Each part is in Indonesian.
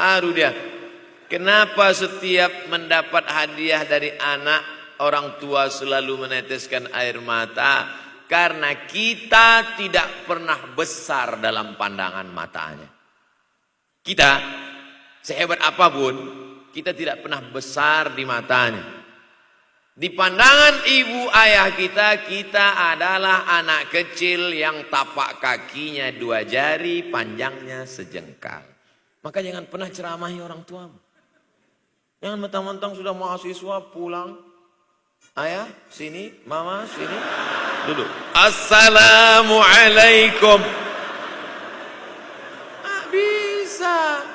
Haru dia. Kenapa setiap mendapat hadiah dari anak, orang tua selalu meneteskan air mata? Karena kita tidak pernah besar dalam pandangan matanya. Kita, sehebat apapun, kita tidak pernah besar di matanya. Di pandangan ibu ayah kita, kita adalah anak kecil yang tapak kakinya 2 jari, panjangnya sejengkal. Maka jangan pernah ceramahi orang tuamu. Jangan mentang-mentang sudah mahasiswa pulang. Ayah, sini, mama, sini. Duduk. Assalamualaikum. Bisa.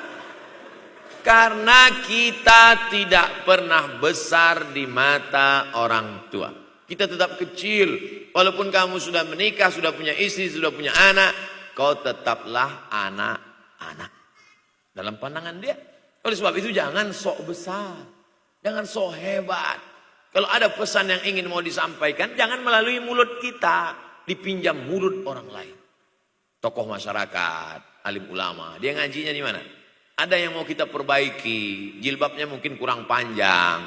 Karena kita tidak pernah besar di mata orang tua. Kita tetap kecil. Walaupun kamu sudah menikah, sudah punya istri, sudah punya anak, kau tetaplah anak-anak dalam pandangan dia. Oleh sebab itu jangan sok besar. Jangan sok hebat. Kalau ada pesan yang ingin mau disampaikan, jangan melalui mulut kita. Dipinjam mulut orang lain. Tokoh masyarakat, alim ulama, dia ngajinya di mana? Ada yang mau kita perbaiki, jilbabnya mungkin kurang panjang,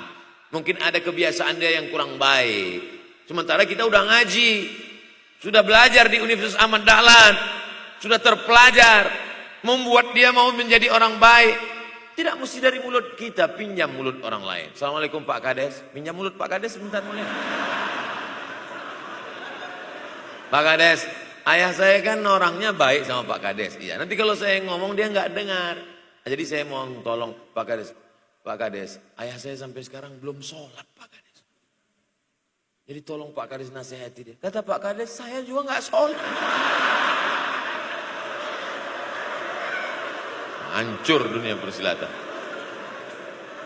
mungkin ada kebiasaan dia yang kurang baik. Sementara kita udah ngaji, sudah belajar di Universitas Ahmad Dahlan, sudah terpelajar, membuat dia mau menjadi orang baik. Tidak mesti dari mulut kita, pinjam mulut orang lain. Assalamualaikum Pak Kades, pinjam mulut Pak Kades sebentar boleh? Pak Kades, ayah saya kan orangnya baik sama Pak Kades. Iya, nanti kalau saya ngomong dia nggak dengar. Jadi saya mau tolong Pak Kades, ayah saya sampai sekarang belum sholat Pak Kades. Jadi tolong Pak Kades nasihati dia. Kata Pak Kades, saya juga nggak sholat. Hancur dunia persilatan.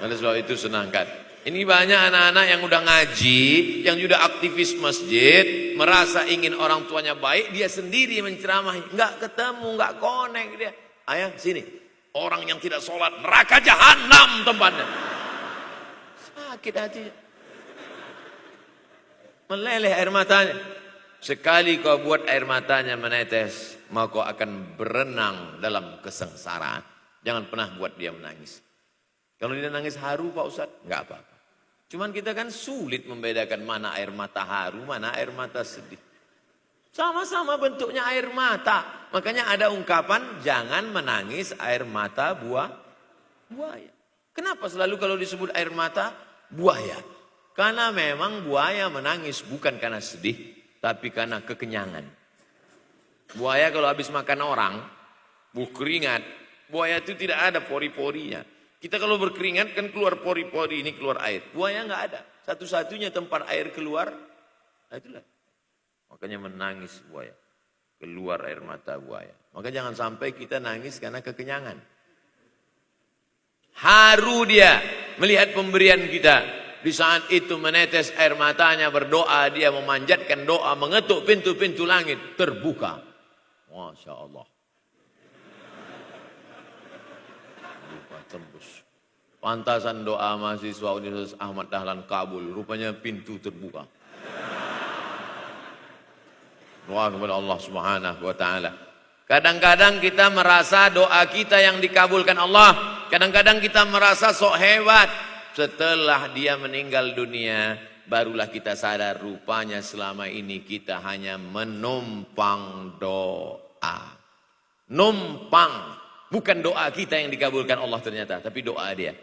Oleh sebab itu senangkan. Ini banyak anak-anak yang udah ngaji, yang sudah aktivis masjid, merasa ingin orang tuanya baik, dia sendiri menceramahi, nggak ketemu, nggak connect dia. Ayah sini. Orang yang tidak sholat, neraka jahanam tempatnya. Sakit hatinya. Meleleh air matanya. Sekali kau buat air matanya menetes, maka kau akan berenang dalam kesengsaraan. Jangan pernah buat dia menangis. Kalau dia nangis haru Pak Ustadz, enggak apa-apa. Cuman kita kan sulit membedakan mana air mata haru, mana air mata sedih. Sama-sama bentuknya air mata. Makanya ada ungkapan jangan menangis air mata buaya. Kenapa selalu kalau disebut air mata buaya? Karena memang buaya menangis bukan karena sedih, tapi karena kekenyangan. Buaya kalau habis makan orang, keringat, buaya itu tidak ada pori-porinya. Kita kalau berkeringat kan keluar pori-pori, ini keluar air. Buaya nggak ada. Satu-satunya tempat air keluar, nah itulah. Makanya menangis buaya. Keluar air mata buaya. Maka jangan sampai kita nangis karena kekenyangan. Haru dia melihat pemberian kita. Di saat itu menetes air matanya, berdoa, dia memanjatkan doa, mengetuk pintu-pintu langit, terbuka. Masya Allah. Buka tembus. Pantasan doa mahasiswa Universitas Ahmad Dahlan kabul. Rupanya pintu terbuka. Doa kepada Allah Subhanahu wa taala. Kadang-kadang kita merasa doa kita yang dikabulkan Allah. Kadang-kadang kita merasa sok hebat. Setelah dia meninggal dunia, barulah kita sadar rupanya selama ini kita hanya menumpang doa. Numpang. Bukan doa kita yang dikabulkan Allah ternyata, tapi doa dia.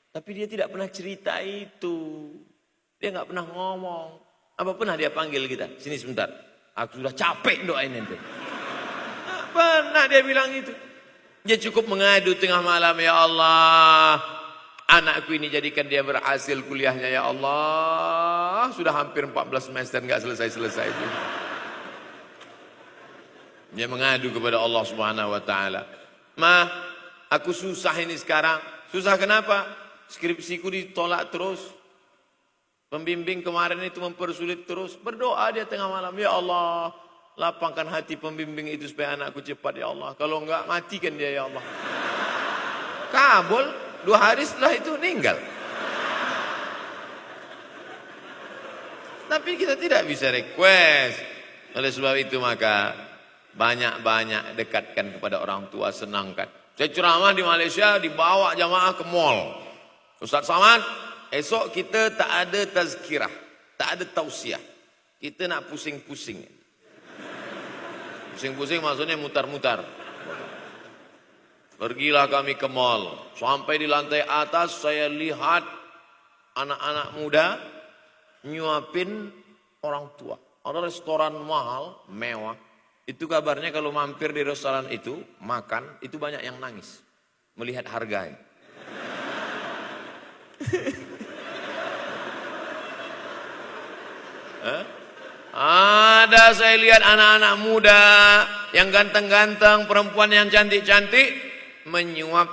Tapi dia tidak pernah cerita itu. Dia nggak pernah ngomong. Apa pernah dia panggil kita? Sini sebentar. Aku sudah capek doain ente. Pernah dia bilang itu. Dia cukup mengadu tengah malam, ya Allah, anakku ini jadikan dia berhasil kuliahnya, ya Allah. Sudah hampir 14 semester nggak selesai-selesai itu. Dia mengadu kepada Allah Subhanahu wa taala. Ma, aku susah ini sekarang. Susah kenapa? Skripsiku ditolak terus. Pembimbing kemarin itu mempersulit terus. Berdoa dia tengah malam. Ya Allah, lapangkan hati pembimbing itu supaya anakku cepat ya Allah. Kalau enggak, matikan dia ya Allah. Kabul, 2 hari setelah itu meninggal. Tapi kita tidak bisa request. Oleh sebab itu maka banyak-banyak dekatkan kepada orang tua, senangkan. Saya ceramah di Malaysia, dibawa jamaah ke mall. Ustaz Samad, esok kita tak ada tazkirah, tak ada tausiah. Kita nak pusing-pusing. Pusing-pusing maksudnya mutar-mutar. Pergilah kami ke mall. Sampai di lantai atas saya lihat anak-anak muda nyuapin orang tua. Ada restoran mahal, mewah. Itu kabarnya kalau mampir di restoran itu, makan, itu banyak yang nangis. Melihat harganya. Ada saya lihat anak-anak muda yang ganteng-ganteng, perempuan yang cantik-cantik menyuap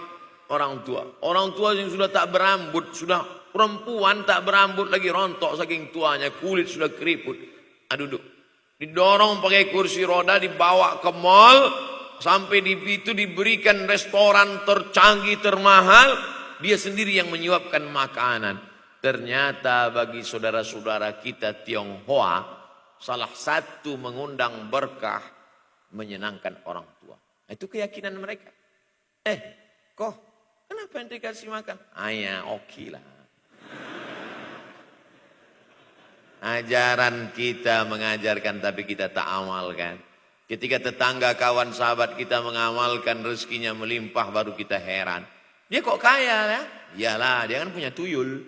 orang tua. Orang tua yang sudah tak berambut, sudah perempuan tak berambut lagi, rontok saking tuanya, kulit sudah keriput. Duduk. Didorong pakai kursi roda, dibawa ke mall, sampai di situ diberikan restoran tercanggih, termahal, dia sendiri yang menyuapkan makanan. Ternyata bagi saudara-saudara kita Tionghoa, salah satu mengundang berkah menyenangkan orang tua. Itu keyakinan mereka. Kok kenapa ente kasih makan? Ya oke lah. Ajaran kita mengajarkan tapi kita tak amalkan. Ketika tetangga, kawan, sahabat kita mengamalkan, rezekinya melimpah, baru kita heran. Dia kok kaya ya? Iyalah, dia kan punya tuyul.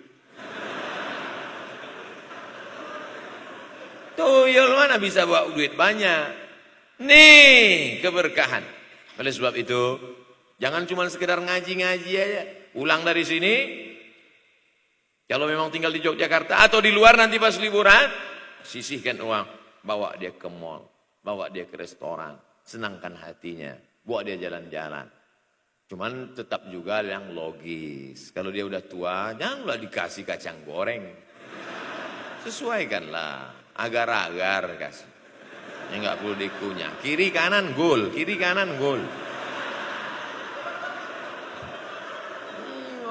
Tuyul mana bisa bawa duit banyak? Nih keberkahan. Oleh sebab itu, jangan cuma sekedar ngaji-ngaji aja. Pulang dari sini, kalau memang tinggal di Yogyakarta atau di luar nanti pas liburan, sisihkan uang, bawa dia ke mall, bawa dia ke restoran, senangkan hatinya, bawa dia jalan-jalan. Cuman tetap juga yang logis. Kalau dia udah tua, janganlah dikasih kacang goreng. Sesuaikanlah, agar-agar kasih. Ya nggak perlu dikunyah. Kiri kanan gol, kiri kanan gol.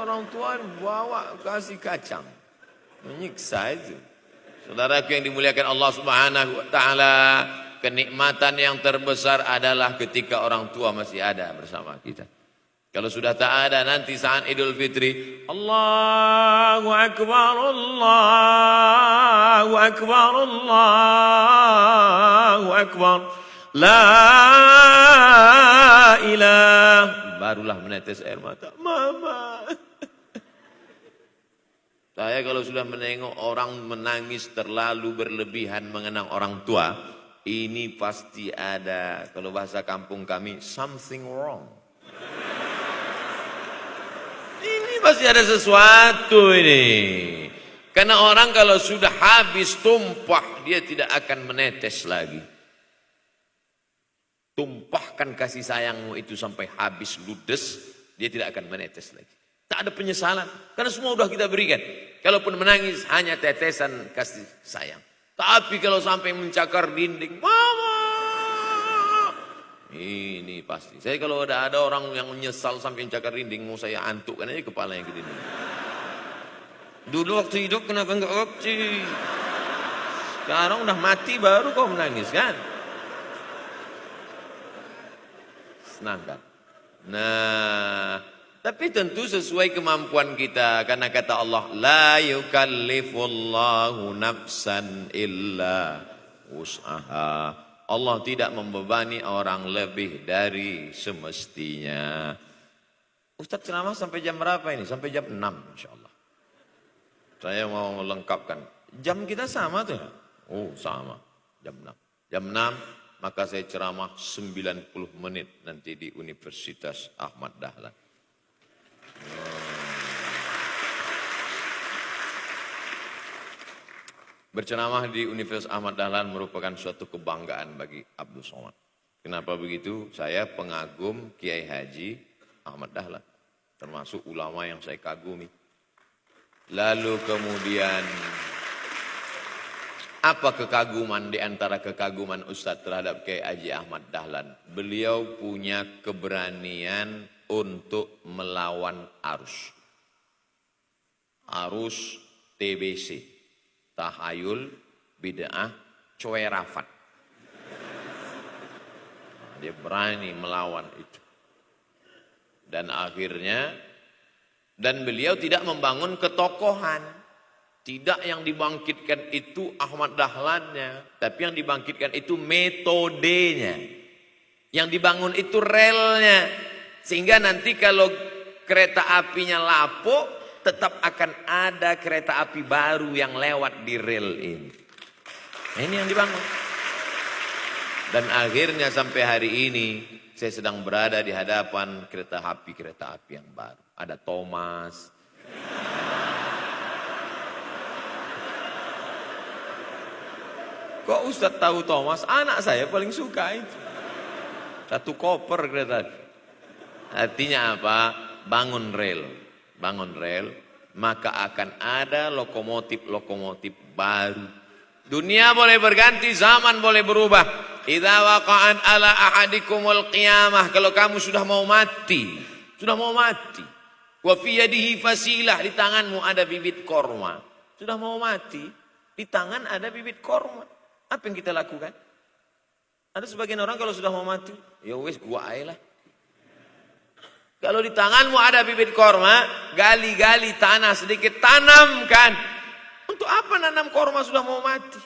Orang tua bawa kasih kacang, menyiksa itu. Saudaraku yang dimuliakan Allah Subhanahu wa taala, kenikmatan yang terbesar adalah ketika orang tua masih ada bersama kita. Kalau sudah tak ada, nanti saat Idul Fitri, Allahu Akbar, Allahu Akbar, Allahu Akbar, la ilah, barulah menetes air mata. Mama. Saya kalau sudah menengok orang menangis terlalu berlebihan mengenang orang tua, ini pasti ada, kalau bahasa kampung kami, something wrong. Ini pasti ada sesuatu ini. Karena orang kalau sudah habis tumpah, dia tidak akan menetes lagi. Tumpahkan kasih sayangmu itu sampai habis ludes, dia tidak akan menetes lagi. Tak ada penyesalan, karena semua sudah kita berikan. Kalaupun menangis hanya tetesan kasih sayang. Tapi kalau sampai mencakar dinding, mama, ini pasti. Saya kalau ada orang yang menyesal sampai mencakar dinding, mau saya antukkan aja kepalanya ke dinding. Dulu waktu hidup kenapa enggak waktu? Sekarang udah mati baru kau menangis kan? Senang kan? Nah, tapi tentu sesuai kemampuan kita, karena kata Allah, la yukallifullahu nafsan illa wus'aha. Allah tidak membebani orang lebih dari semestinya. Ustaz ceramah sampai jam berapa ini? Sampai jam 6 insyaallah. Saya mau melengkapkan. Jam kita sama tuh. Oh, sama. Jam 6. Jam 6 maka saya ceramah 90 menit nanti di Universitas Ahmad Dahlan. Berceramah di Universitas Ahmad Dahlan merupakan suatu kebanggaan bagi Abdul Somad. Kenapa begitu? Saya pengagum Kiai Haji Ahmad Dahlan, termasuk ulama yang saya kagumi. Lalu kemudian, apa kekaguman di antara kekaguman Ustadz terhadap Kiai Haji Ahmad Dahlan? Beliau punya keberanian untuk melawan arus. Arus TBC, tahayul, bid'ah, cuerafat. Dia berani melawan itu. Dan akhirnya, dan beliau tidak membangun ketokohan. Tidak yang dibangkitkan itu Ahmad Dahlannya, tapi yang dibangkitkan itu metodenya. Yang dibangun itu relnya. Sehingga nanti kalau kereta apinya lapuk, tetap akan ada kereta api baru yang lewat di rel ini. Nah, ini yang dibangun. Dan akhirnya sampai hari ini, saya sedang berada di hadapan kereta api yang baru. Ada Thomas. Kok Ustadz tahu Thomas? Anak saya paling suka itu. Satu koper kereta. Artinya apa? Bangun rel, maka akan ada lokomotif baru. Dunia boleh berganti, zaman boleh berubah. Idza waqa'at ala ahadikumul qiyamah, kalau kamu sudah mau mati. Wa fi yadihi fasilah, di tanganmu ada bibit korma. Sudah mau mati, di tangan ada bibit korma. Apa yang kita lakukan? Ada sebagian orang kalau sudah mau mati, ya wes gua aja lah. Kalau di tanganmu ada bibit korma, gali-gali tanah sedikit, tanamkan. Untuk apa nanam korma sudah mau mati?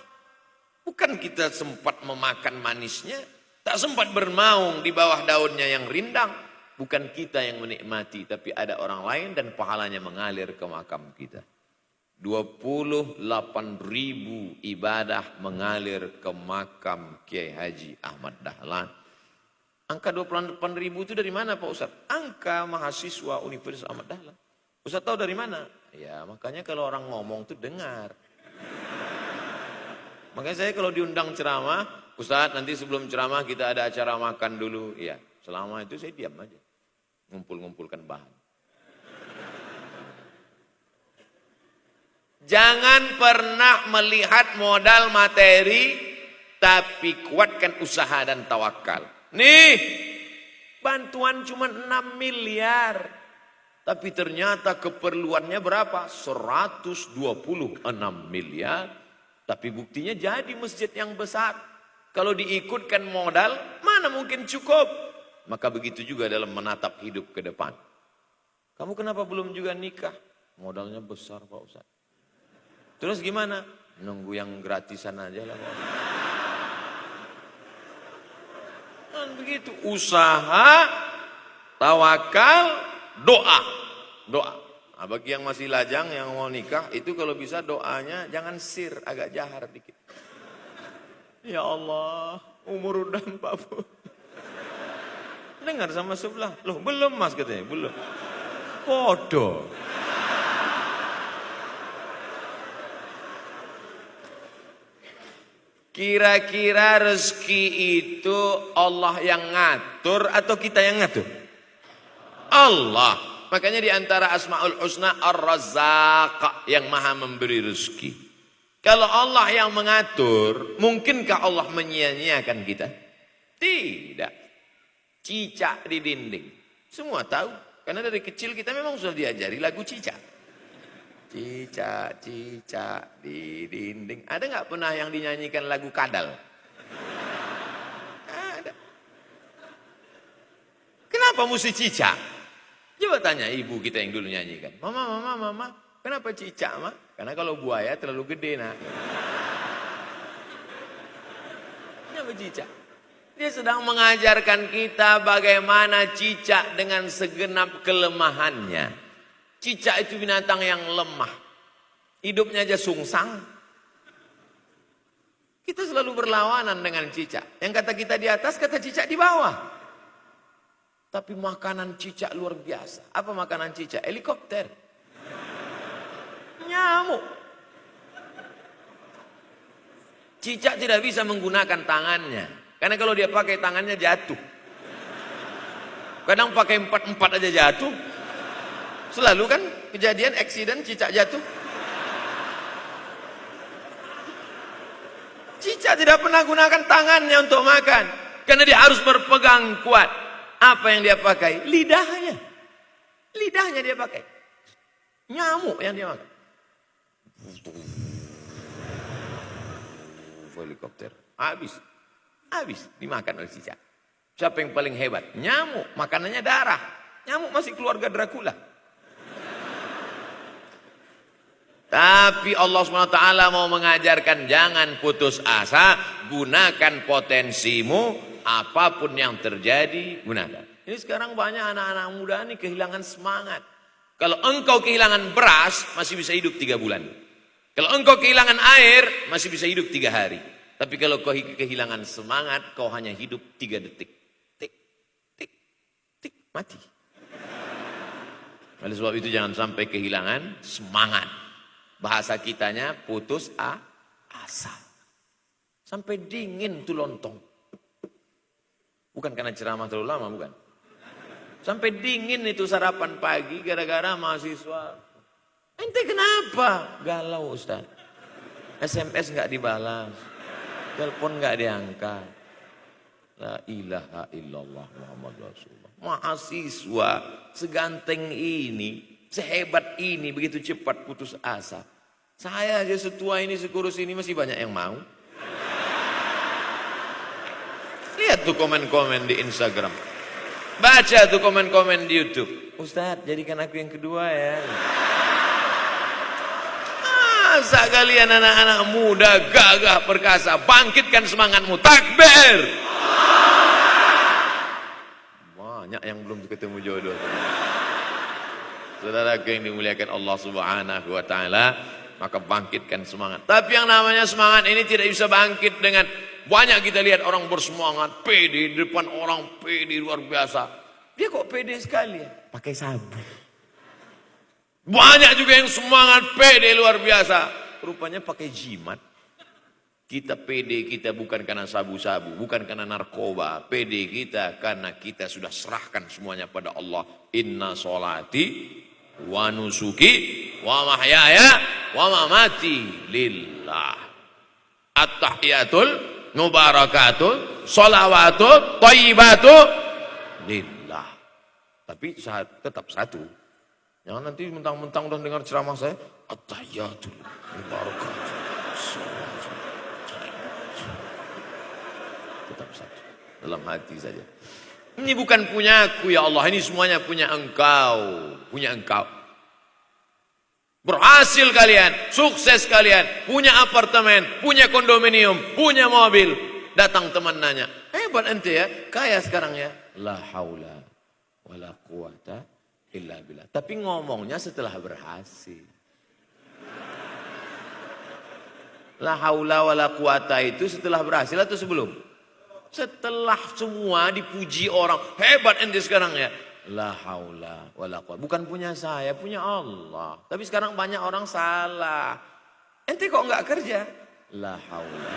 Bukan kita sempat memakan manisnya, tak sempat bermaung di bawah daunnya yang rindang. Bukan kita yang menikmati, tapi ada orang lain dan pahalanya mengalir ke makam kita. 28.000 ibadah mengalir ke makam Kiai Haji Ahmad Dahlan. Angka 28.000 itu dari mana Pak Ustaz? Angka mahasiswa Universitas Ahmad Dahlan. Ustaz tahu dari mana? Ya makanya kalau orang ngomong tuh dengar. Makanya saya kalau diundang ceramah, Ustaz nanti sebelum ceramah kita ada acara makan dulu. Ya selama itu saya diam aja. Ngumpul-ngumpulkan bahan. Jangan pernah melihat modal materi, tapi kuatkan usaha dan tawakal. Nih, bantuan cuma 6 miliar. Tapi ternyata keperluannya berapa? 126 miliar. Tapi buktinya jadi masjid yang besar. Kalau diikutkan modal, mana mungkin cukup? Maka begitu juga dalam menatap hidup ke depan. Kamu kenapa belum juga nikah? Modalnya besar Pak Ustaz. Terus gimana? Nunggu yang gratisan aja lah. Dan begitu, usaha, tawakal, doa. Nah, bagi yang masih lajang, yang mau nikah, itu kalau bisa doanya jangan sir, agak jahar dikit. Ya Allah, umur udah 40. Dengar sama sebelah, loh belum mas katanya, belum. Bodoh. Kira-kira rezeki itu Allah yang ngatur atau kita yang ngatur? Allah. Makanya di antara Asmaul Husna Ar-Razzaq, yang maha memberi rezeki. Kalau Allah yang mengatur, mungkinkah Allah menyia-nyiakan kita? Tidak. Cicak di dinding. Semua tahu. Karena dari kecil kita memang sudah diajari lagu cicak. Cicak, cicak di dinding. Ada nggak pernah yang dinyanyikan lagu kadal? Ada. Kenapa mesti cicak? Coba tanya ibu kita yang dulu nyanyikan. Mama, kenapa cicak, Ma? Karena kalau buaya terlalu gede, nak. Kenapa cicak? Dia sedang mengajarkan kita bagaimana cicak dengan segenap kelemahannya. Cicak itu binatang yang lemah. Hidupnya aja sungsang. Kita selalu berlawanan dengan cicak. Yang kata kita di atas, kata cicak di bawah. Tapi makanan cicak luar biasa. Apa makanan cicak? Helikopter. Nyamuk. Cicak tidak bisa menggunakan tangannya. Karena kalau dia pakai tangannya jatuh. Kadang pakai 4 aja jatuh. Selalu kan kejadian eksiden cicak jatuh. Cicak tidak pernah gunakan tangannya untuk makan. Karena dia harus berpegang kuat. Apa yang dia pakai? Lidahnya. Lidahnya dia pakai. Nyamuk yang dia makan. Helikopter. Habis dimakan oleh cicak. Siapa yang paling hebat? Nyamuk. Makanannya darah. Nyamuk masih keluarga Dracula. Tapi Allah SWT mau mengajarkan jangan putus asa, gunakan potensimu, apapun yang terjadi, gunakan. Ini sekarang banyak anak-anak muda nih kehilangan semangat. Kalau engkau kehilangan beras, masih bisa hidup 3 bulan. Kalau engkau kehilangan air, masih bisa hidup 3 hari. Tapi kalau kau kehilangan semangat, kau hanya hidup 3 detik. Tik, tik, tik, mati. Oleh sebab itu jangan sampai kehilangan semangat. Bahasa kitanya putus asa. Sampai dingin tuh lontong. Bukan karena ceramah terlalu lama, bukan. Sampai dingin itu sarapan pagi gara-gara mahasiswa. Ente kenapa? Galau Ustaz. SMS nggak dibalas. Telepon nggak diangkat. La ilaha illallah Muhammad Rasulullah. Mahasiswa seganteng ini, sehebat ini, begitu cepat putus asa. Saya aja setua ini, sekurus ini masih banyak yang mau. Lihat tuh komen-komen di Instagram. Baca tuh komen-komen di YouTube. Ustadz, jadikan aku yang kedua ya. Masa kalian anak-anak muda, gagah, perkasa, bangkitkan semangatmu, takbir. Banyak yang belum ketemu jodoh. Saudara yang dimuliakan Allah Subhanahu wa taala, maka bangkitkan semangat. Tapi yang namanya semangat ini tidak bisa bangkit dengan banyak. Kita lihat orang bersemangat, pede di depan orang, pede luar biasa. Dia kok pede sekali ya? Pakai sabu. Banyak juga yang semangat, pede luar biasa. Rupanya pakai jimat. Kita pede kita bukan karena sabu-sabu, bukan karena narkoba. Pede kita karena kita sudah serahkan semuanya pada Allah. Inna sholati wa nusuki wa mahyaya wa mamati lillah. At-tahiyatul mubarakatul sholawatu thayyibatu lillah. Tapi tetap satu. Jangan nanti mentang-mentang udah dengar ceramah saya, at-tahiyatul mubarakatul sholawatu. Tetap satu. Dalam hati saja. Ini bukan punya aku ya Allah, ini semuanya punya engkau. Punya engkau. Berhasil kalian, sukses kalian, punya apartemen, punya kondominium, punya mobil. Datang teman nanya, hebat ente ya, kaya sekarang ya. La haula wa la quwata illa billah. Tapi ngomongnya setelah berhasil. La haula wa la quwata itu setelah berhasil atau sebelum? Setelah semua dipuji orang, hebat ente sekarang ya. La haula wa la quwata. Bukan punya saya, punya Allah. Tapi sekarang banyak orang salah. Ente kok enggak kerja? La haula.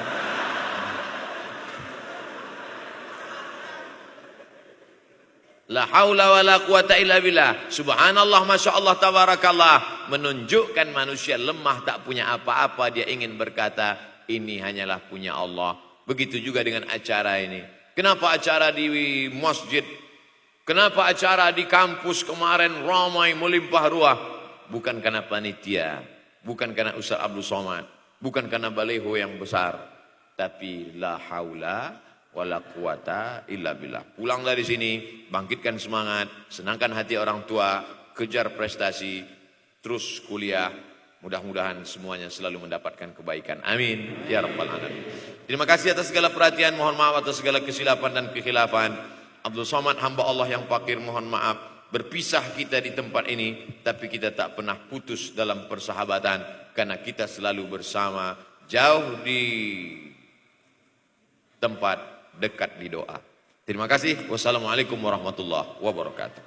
La haula wa la quwata illa billah. Subhanallah, Masya Allah, tabarakallah. Menunjukkan manusia lemah, tak punya apa-apa. Dia ingin berkata, ini hanyalah punya Allah. Begitu juga dengan acara ini. Kenapa acara di masjid? Kenapa acara di kampus kemarin ramai melimpah ruah? Bukan karena panitia. Bukan karena Ustaz Abdul Somad. Bukan karena baleho yang besar. Tapi la haula wala quwata illa billah. Pulang dari sini, bangkitkan semangat, senangkan hati orang tua, kejar prestasi, terus kuliah. Mudah-mudahan semuanya selalu mendapatkan kebaikan. Amin ya rabbal alamin. Terima kasih atas segala perhatian, mohon maaf atas segala kesilapan dan kekhilafan. Abdul Somad, hamba Allah yang fakir, mohon maaf. Berpisah kita di tempat ini, tapi kita tak pernah putus dalam persahabatan karena kita selalu bersama, jauh di tempat, dekat di doa. Terima kasih. Wassalamualaikum warahmatullahi wabarakatuh.